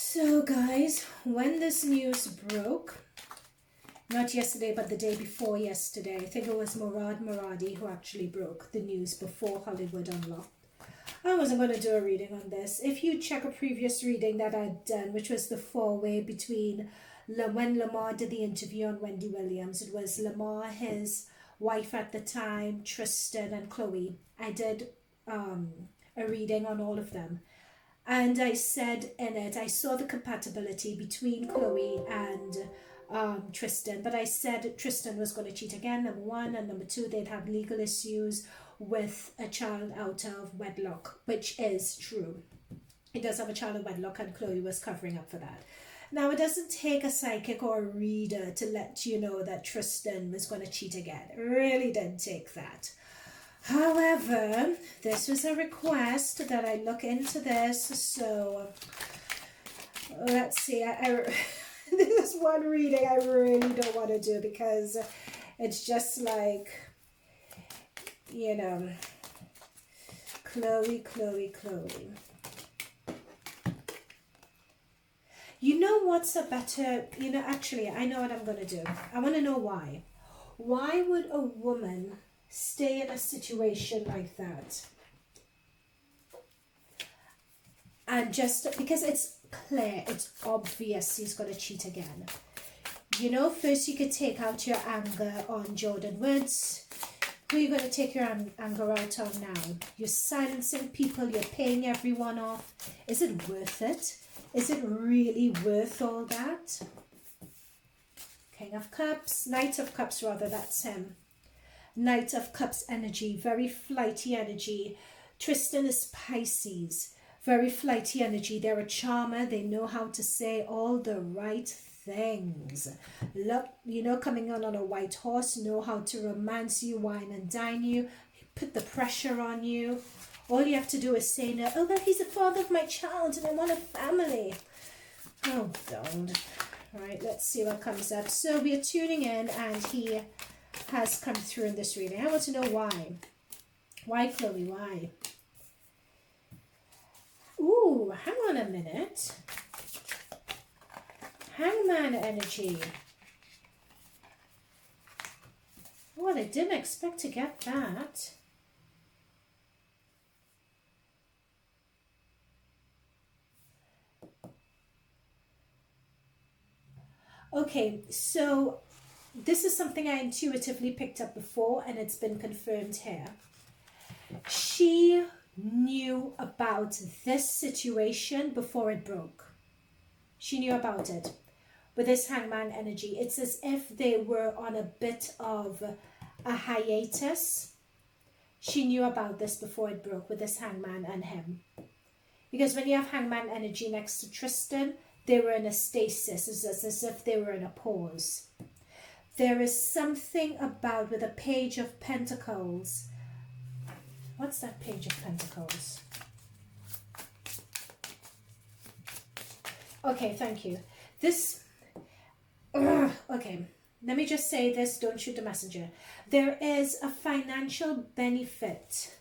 So guys, when this news broke, not yesterday but the day before yesterday, I think it was Muradi who actually broke the news before Hollywood Unlocked. I wasn't going to do a reading on this. If you check a previous reading that I'd done, which was the four-way between when Lamar did the interview on Wendy Williams, it was Lamar, his wife at the time, Tristan and Khloe. I did a reading on all of them. And I said in it, I saw the compatibility between Khloe and Tristan, but I said Tristan was going to cheat again, number one, and number two, they'd have legal issues with a child out of wedlock, which is true. He does have a child of wedlock, and Khloe was covering up for that. Now, it doesn't take a psychic or a reader to let you know that Tristan was going to cheat again. It really didn't take that. However, this was a request that I look into this, so let's see. This is one reading I really don't want to do because it's just like, you know, Khloe. You know what's a better, actually, I know what I'm going to do. I want to know why. Why would a woman stay in a situation like that? And just because it's clear, it's obvious he's going to cheat again. First you could take out your anger on Jordyn Woods. Who are you going to take your anger out on now? You're silencing people, you're paying everyone off. Is it worth it? Is it really worth all that? King of Cups, Knight of Cups rather, that's him. Knight of Cups energy, very flighty energy. Tristan is Pisces, very flighty energy. They're a charmer. They know how to say all the right things. Look, coming on a white horse, know how to romance you, wine and dine you, put the pressure on you. All you have to do is say no. Oh, well, he's the father of my child and I want a family. Oh, don't. All right, let's see what comes up. So we are tuning in and he has come through in this reading. I want to know why. Why, Khloe? Why? Ooh, hang on a minute. Hangman energy. Well, I didn't expect to get that. Okay, so this is something I intuitively picked up before and it's been confirmed here. She knew about this situation before it broke. She knew about it. With this hangman energy, it's as if they were on a bit of a hiatus. She knew about this before it broke with this hangman and him. Because when you have hangman energy next to Tristan, they were in a stasis. It's as if they were in a pause. There is something about with a Page of Pentacles. What's that Page of Pentacles? Okay, thank you. Okay, let me just say this, don't shoot the messenger. There is a financial benefit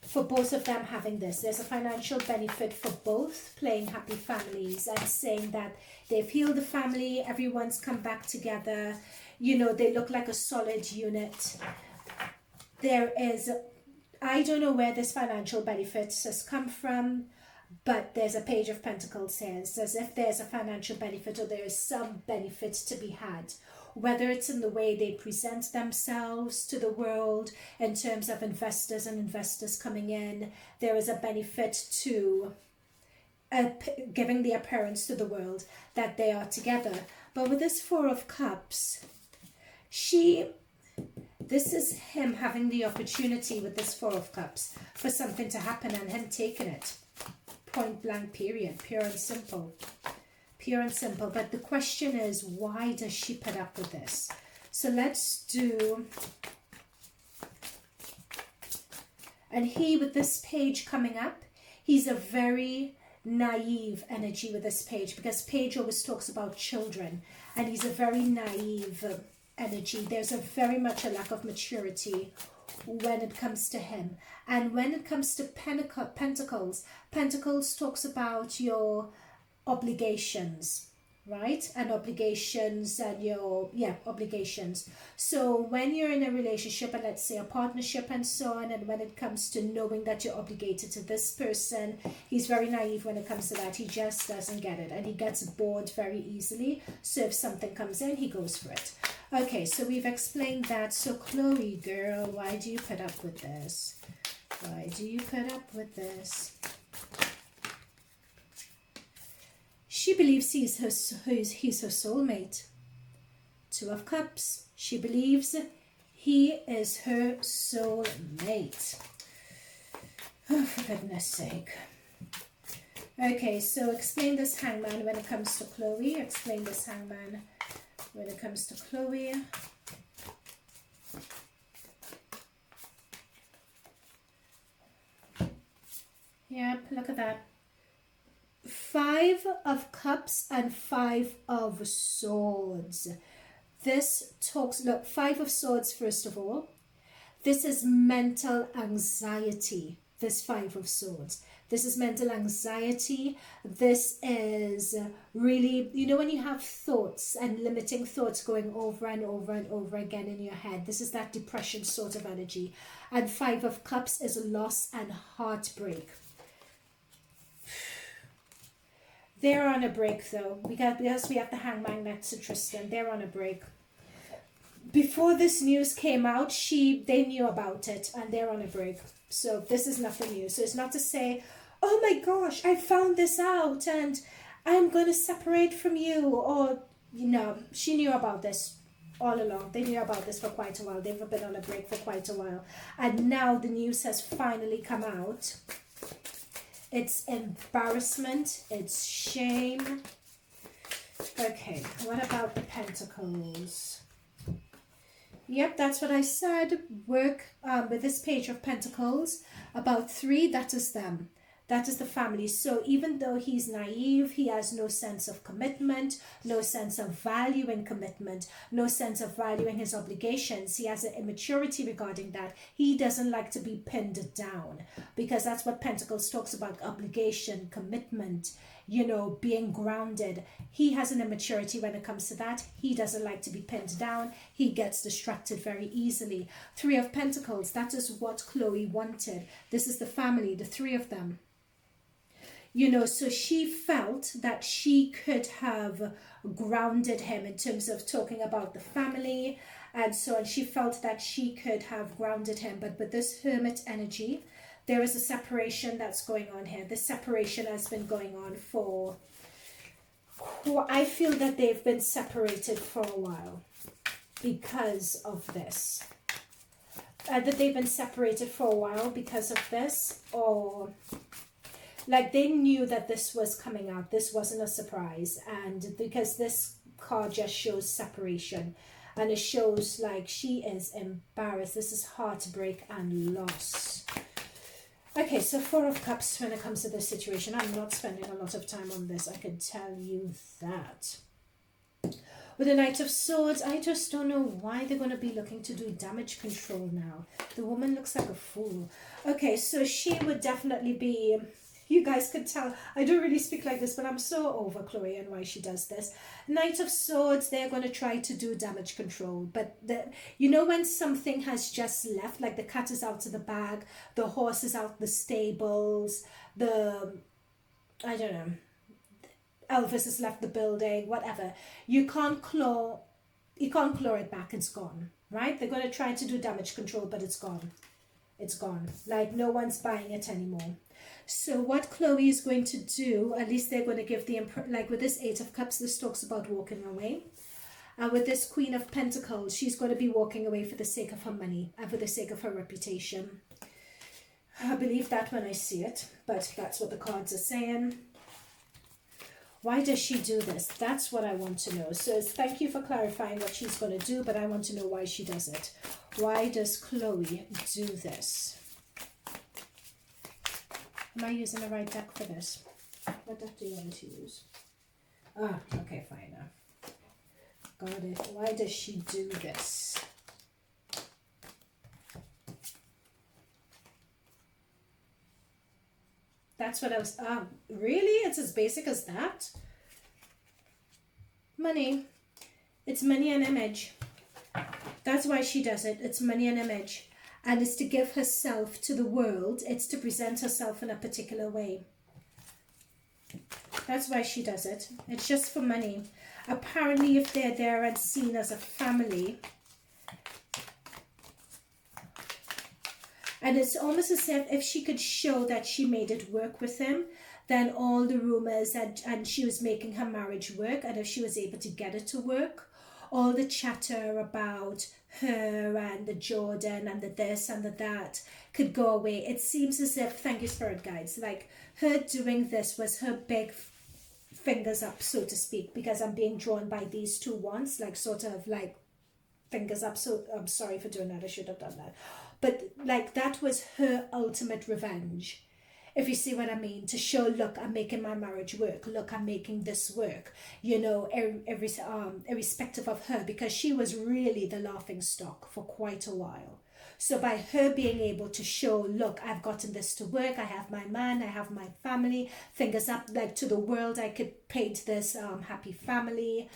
for both of them having this. There's a financial benefit for both playing happy families and saying that they've healed the family, everyone's come back together, they look like a solid unit. There is, I don't know where this financial benefit has come from, but there's a Page of Pentacles here. It's as if there's a financial benefit or there is some benefit to be had. Whether it's in the way they present themselves to the world in terms of investors coming in, there is a benefit to giving the appearance to the world that they are together. But with this Four of Cups, this is him having the opportunity with this Four of Cups for something to happen and him taking it. Point blank, period. Pure and simple. Pure and simple. But the question is, why does she put up with this? So let's do... And he, with this page coming up, he's a very naive energy with this page, because Page always talks about children, and he's a very naive energy. There's very much a lack of maturity when it comes to him. And when it comes to Pentacles, Pentacles talks about your obligations, right? And obligations and your, obligations. So when you're in a relationship, and let's say a partnership and so on, and when it comes to knowing that you're obligated to this person, he's very naive when it comes to that. He just doesn't get it, and he gets bored very easily. So if something comes in, he goes for it. Okay, so we've explained that. So Khloe, girl, why do you put up with this? Why do you put up with this? She believes he's her soulmate. Two of Cups. She believes he is her soulmate. Oh, for goodness sake. Okay, so explain this Hangman when it comes to Khloe. Explain this Hangman when it comes to Khloe. Yep, look at that. 5 of Cups and 5 of Swords. This talks, look, 5 of Swords first of all. This is mental anxiety, this 5 of Swords. This is mental anxiety. This is really, you know, when you have thoughts and limiting thoughts going over and over and over again in your head. This is that depression sort of energy. And 5 of Cups is loss and heartbreak. They're on a break though, because we have the Hangman next to Tristan. They're on a break. Before this news came out, they knew about it, and they're on a break. So this is nothing new. So it's not to say, oh my gosh, I found this out and I'm going to separate from you. Or, you know, she knew about this all along. They knew about this for quite a while. They've been on a break for quite a while. And now the news has finally come out. It's embarrassment. It's shame. Okay, what about the Pentacles? Yep, that's what I said. Work with this Page of Pentacles. About 3, that is them. That is the family. So even though he's naive, he has no sense of commitment, no sense of valuing commitment, no sense of valuing his obligations. He has an immaturity regarding that. He doesn't like to be pinned down, because that's what Pentacles talks about: obligation, commitment, you know, being grounded. He has an immaturity when it comes to that. He doesn't like to be pinned down. He gets distracted very easily. 3 of Pentacles, that is what Khloe wanted. This is the family, the 3 of them. You know, so she felt that she could have grounded him in terms of talking about the family and so on. She felt that she could have grounded him, but with this Hermit energy, there is a separation that's going on here. This separation has been going on for, I feel that they've been separated for a while because of this. Either they've been separated for a while because of this, or like they knew that this was coming out. This wasn't a surprise. And because this card just shows separation, and it shows like she is embarrassed. This is heartbreak and loss. Okay, so 4 of Cups when it comes to this situation. I'm not spending a lot of time on this, I can tell you that. With the Knight of Swords, I just don't know why they're going to be looking to do damage control now. The woman looks like a fool. Okay, so she would definitely be... You guys could tell I don't really speak like this, but I'm so over Khloe and why she does this. Knight of Swords, they're going to try to do damage control. But, you know, when something has just left, like the cat is out of the bag, the horse is out the stables, I don't know, Elvis has left the building, whatever. You can't claw it back, it's gone, right? They're going to try to do damage control, but it's gone. It's gone. Like, no one's buying it anymore. So what Khloe is going to do, at least they're going to give the, like with this 8 of Cups, this talks about walking away. And with this Queen of Pentacles, she's going to be walking away for the sake of her money and for the sake of her reputation. I believe that when I see it, but that's what the cards are saying. Why does she do this? That's what I want to know. So thank you for clarifying what she's going to do, but I want to know why she does it. Why does Khloe do this? Am I using the right deck for this? What deck do you want to use? Ah, okay, fine enough. Got it. Why does she do this? That's what I was, really? It's as basic as that? Money. It's money and image. That's why she does it. It's money and image. And it's to give herself to the world. It's to present herself in a particular way. That's why she does it. It's just for money. Apparently, if they're there and seen as a family, and it's almost as if she could show that she made it work with him, then all the rumors and she was making her marriage work, and if she was able to get it to work, all the chatter about her and the Jordyn and the this and the that could go away. It seems as if, thank you spirit guides, like her doing this was her big fingers up, so to speak, because I'm being drawn by these two wands, like sort of like fingers up. So I'm sorry for doing that, I should have done that, but like that was her ultimate revenge, if you see what I mean, to show, look, I'm making my marriage work, look, I'm making this work, you know, irrespective of her, because she was really the laughing stock for quite a while. So by her being able to show, look, I've gotten this to work, I have my man, I have my family, fingers up, like to the world, I could paint this happy family,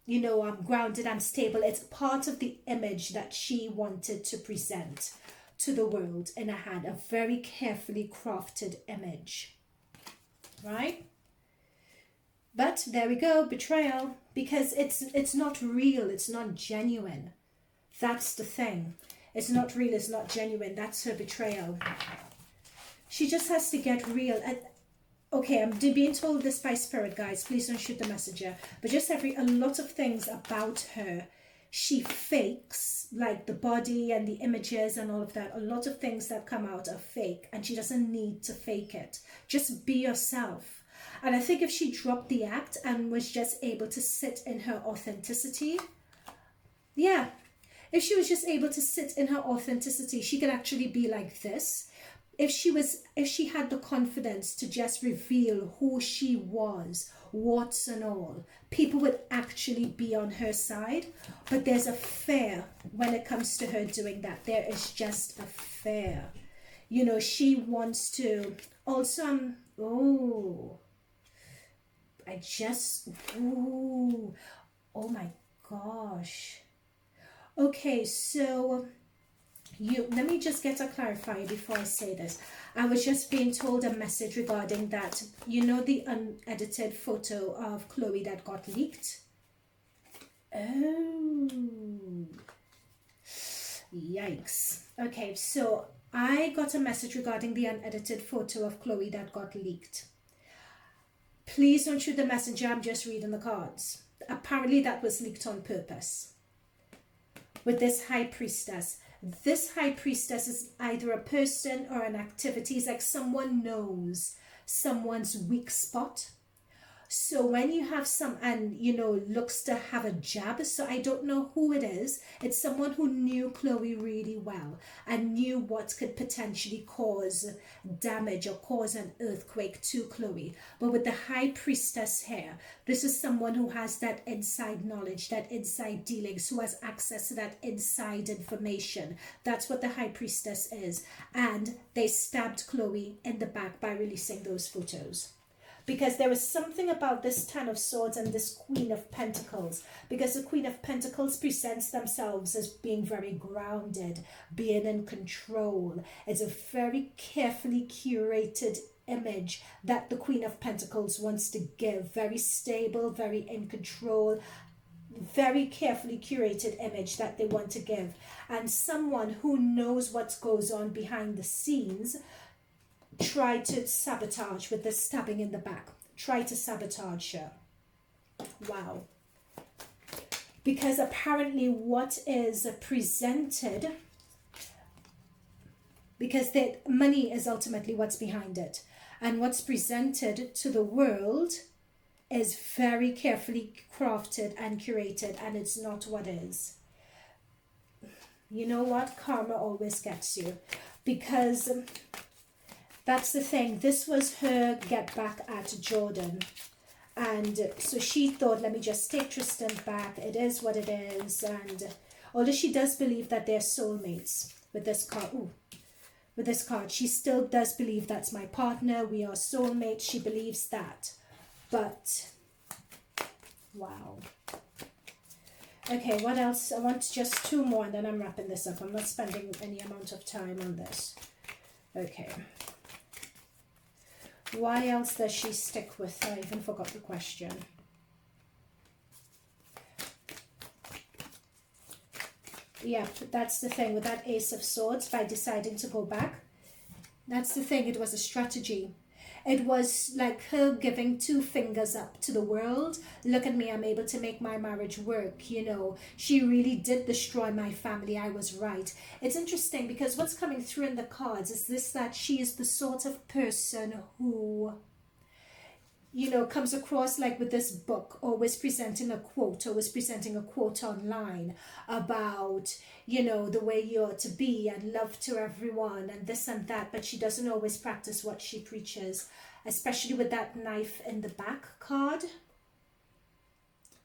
you know, I'm grounded, I'm stable. It's part of the image that she wanted to present to the world in a hand, a very carefully crafted image, right? But there we go, betrayal, because it's not real, it's not genuine. That's the thing. It's not real, it's not genuine. That's her betrayal. She just has to get real. And okay, I'm being told this by spirit guides, please don't shoot the messenger, but just a lot of things about her she fakes, like the body and the images and all of that. A lot of things that come out are fake, and she doesn't need to fake it. Just be yourself. And I think if she dropped the act and was just able to sit in her authenticity, yeah, if she was just able to sit in her authenticity, she could actually be like this. If she had the confidence to just reveal who she was, warts and all, people would actually be on her side. But there's a fear when it comes to her doing that. There is just a fear. You know, she wants to also, oh my gosh. Okay, so let me just get a clarifier before I say this. I was just being told a message regarding that, you know, the unedited photo of Khloe that got leaked. Oh, yikes. Okay, so I got a message regarding the unedited photo of Khloe that got leaked. Please don't shoot the messenger, I'm just reading the cards. Apparently that was leaked on purpose with this high priestess. This high priestess is either a person or an activity. It's like someone knows someone's weak spot. So when you have you know, looks to have a jab, so I don't know who it is. It's someone who knew Khloe really well and knew what could potentially cause damage or cause an earthquake to Khloe. But with the high priestess here, this is someone who has that inside knowledge, that inside dealings, who has access to that inside information. That's what the high priestess is. And they stabbed Khloe in the back by releasing those photos. Because there was something about this Ten of Swords and this Queen of Pentacles. Because the Queen of Pentacles presents themselves as being very grounded, being in control. It's a very carefully curated image that the Queen of Pentacles wants to give. Very stable, very in control, very carefully curated image that they want to give. And someone who knows what goes on behind the scenes try to sabotage with the stabbing in the back. Try to sabotage her. Wow. Because apparently what is presented, because the money is ultimately what's behind it, and what's presented to the world is very carefully crafted and curated, and it's not what is. You know what? Karma always gets you, because that's the thing. This was her get back at Jordyn. And so she thought, let me just take Tristan back. It is what it is. And although she does believe that they're soulmates with this card. Ooh, with this card. She still does believe that's my partner. We are soulmates. She believes that. But, wow. Okay, what else? I want just 2 more and then I'm wrapping this up. I'm not spending any amount of time on this. Okay. Why else does she stick with? I even forgot the question. Yeah, that's the thing with that Ace of Swords, by deciding to go back. That's the thing, it was a strategy. It was like her giving 2 fingers up to the world. Look at me, I'm able to make my marriage work, you know. She really did destroy my family, I was right. It's interesting because what's coming through in the cards is this, that she is the sort of person who, you know, comes across like with this book, always presenting a quote, always presenting a quote online about, you know, the way you ought to be and love to everyone and this and that, but she doesn't always practice what she preaches, especially with that knife in the back card.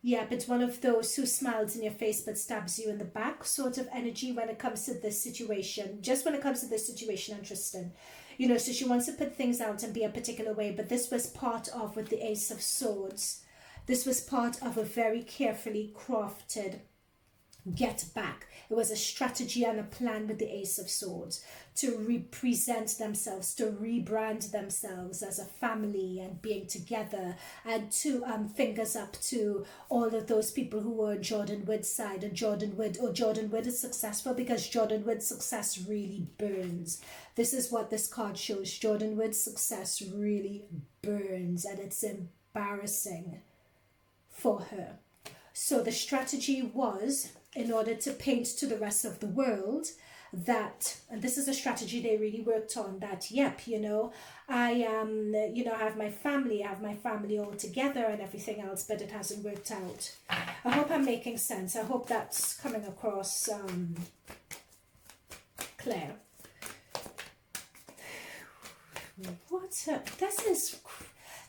Yep, it's one of those who smiles in your face but stabs you in the back sort of energy when it comes to this situation. Just when it comes to this situation and Tristan. You know, so she wants to put things out and be a particular way, but this was part of, with the Ace of Swords, this was part of a very carefully crafted get back. It was a strategy and a plan with the Ace of Swords to represent themselves, to rebrand themselves as a family and being together, and to fingers up to all of those people who were on Jordyn Wood's side. And Jordyn Wood is successful because Jordyn Wood's success really burns. This is what this card shows. Jordyn Wood's success really burns and it's embarrassing for her. So the strategy was, in order to paint to the rest of the world that, and this is a strategy they really worked on, that, yep, you know, I you know, I have my family all together and everything else, but it hasn't worked out. I hope I'm making sense. I hope that's coming across clear. This is,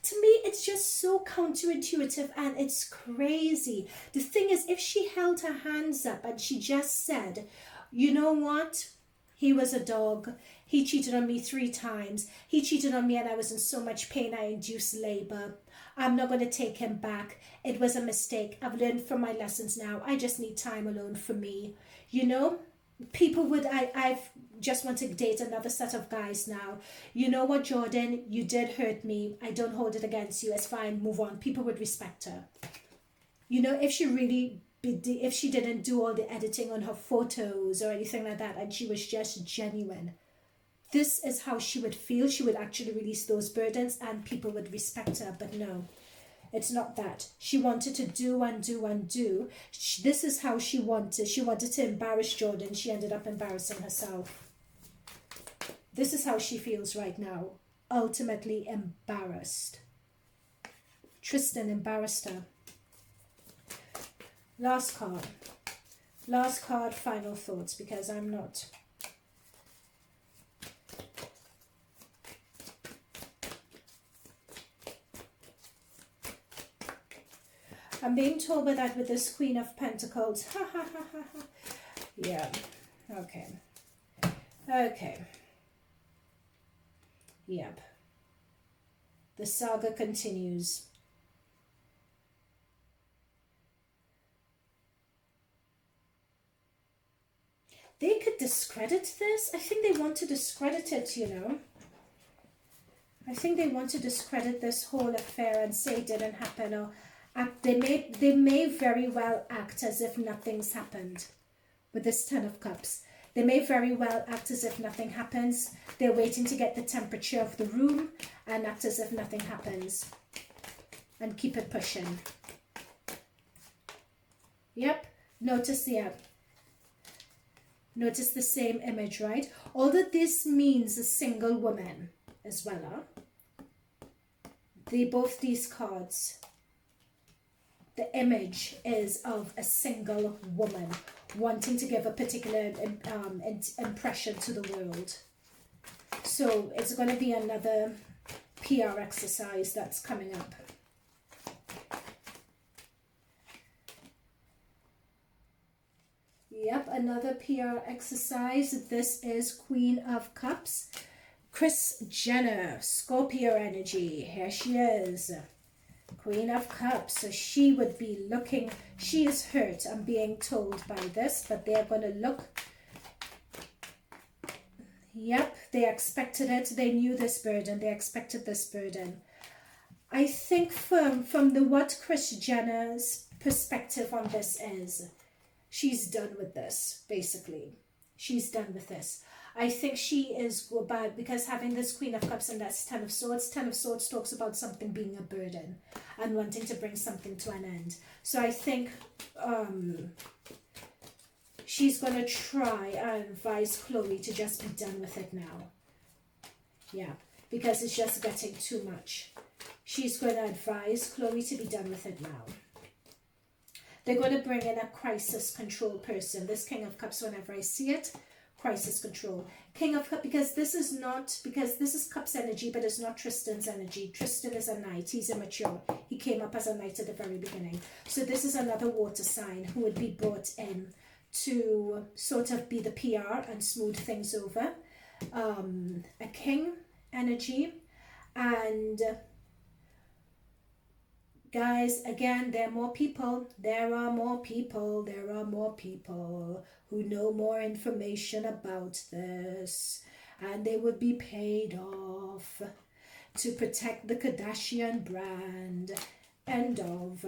to me, it's just so counterintuitive and it's crazy. The thing is, if she held her hands up and she just said, you know what? He was a dog. He cheated on me 3 times. He cheated on me and I was in so much pain I induced labor. I'm not going to take him back. It was a mistake. I've learned from my lessons now. I just need time alone for me. You know? People would, I've just want to date another set of guys now. You know what, Jordyn? You did hurt me. I don't hold it against you. It's fine. Move on. People would respect her. You know, if she didn't do all the editing on her photos or anything like that, and she was just genuine, this is how she would feel. She would actually release those burdens and people would respect her. But no, it's not that. She wanted to do and do and do. This is how she wanted. She wanted to embarrass Jordyn. She ended up embarrassing herself. This is how she feels right now. Ultimately embarrassed. Tristan embarrassed her. Last card. Last card, final thoughts, because I'm not... I'm being told by that with this Queen of Pentacles. Ha ha ha ha ha. Yeah. Okay. Okay. Yep. The saga continues. They could discredit this. I think they want to discredit it, you know. I think they want to discredit this whole affair and say it didn't happen, or they may very well act as if nothing's happened with this 10 of Cups. They may very well act as if nothing happens. They're waiting to get the temperature of the room and act as if nothing happens and keep it pushing. Yep, notice notice the same image, right? Although this means a single woman as well, both these cards, the image is of a single woman wanting to give a particular impression to the world. So it's going to be another PR exercise that's coming up. Yep, another PR exercise. This is Queen of Cups. Kris Jenner, Scorpio energy. Here she is. Queen of Cups. So she would be looking, she is hurt, I'm being told by this, but they're going to look. Yep, they expected it. They knew this burden. They expected this burden. I think from the what Kris Jenner's perspective on this is, she's done with this, basically. She's done with this. I think she is go back because having this Queen of Cups and that's 10 of Swords. 10 of Swords talks about something being a burden and wanting to bring something to an end. So I think she's going to try and advise Khloe to just be done with it now. Yeah, because it's just getting too much. She's going to advise Khloe to be done with it now. They're going to bring in a crisis control person. This King of Cups, whenever I see it, crisis control. King of Cups, because this is Cups energy, but it's not Tristan's energy. Tristan is a knight. He's immature. He came up as a knight at the very beginning. So this is another water sign who would be brought in to sort of be the PR and smooth things over. A king energy. And guys, again, there are more people. There are more people. There are more people who know more information about this. And they would be paid off to protect the Kardashian brand. End of.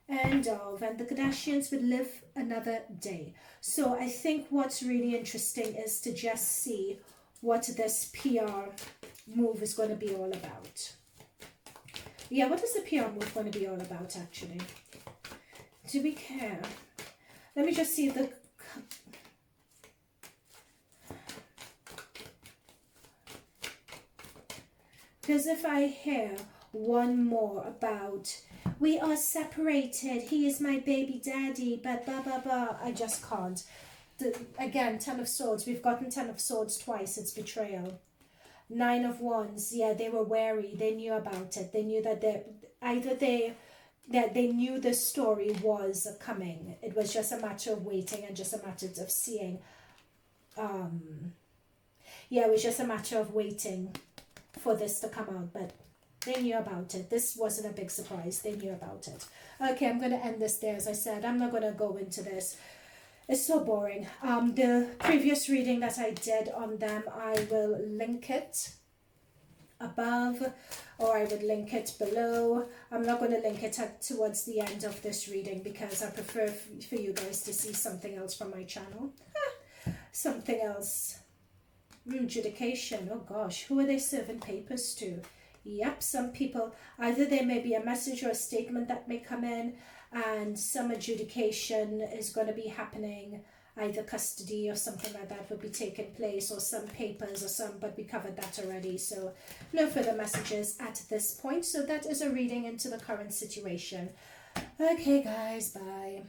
And the Kardashians would live another day. So I think what's really interesting is to just see what this PR move is going to be all about. Yeah, what is the PR move going to be all about, actually? Do we care? Let me just see the... Because if I hear one more about... We are separated. He is my baby daddy. But blah, blah, blah. I just can't. Again, 10 of Swords. We've gotten 10 of Swords twice. It's betrayal. 9 of Wands. Yeah, they were wary. They knew about it. They knew that they knew the story was coming. It was just a matter of waiting and just a matter of seeing. Yeah, it was just a matter of waiting for this to come out. But they knew about it. This wasn't a big surprise. They knew about it. Okay, I'm going to end this there. As I said, I'm not going to go into this. It's so boring. The previous reading that I did on them, I will link it above, or I would link it below. I'm not going to link it towards the end of this reading because I prefer for you guys to see something else from my channel. Something else. Adjudication. Oh gosh, who are they serving papers to? Yep, some people, either there may be a message or a statement that may come in, and some adjudication is going to be happening, either custody or something like that would be taking place, or some papers or some, but we covered that already, so no further messages at this point. So that is a reading into the current situation. Okay guys, bye.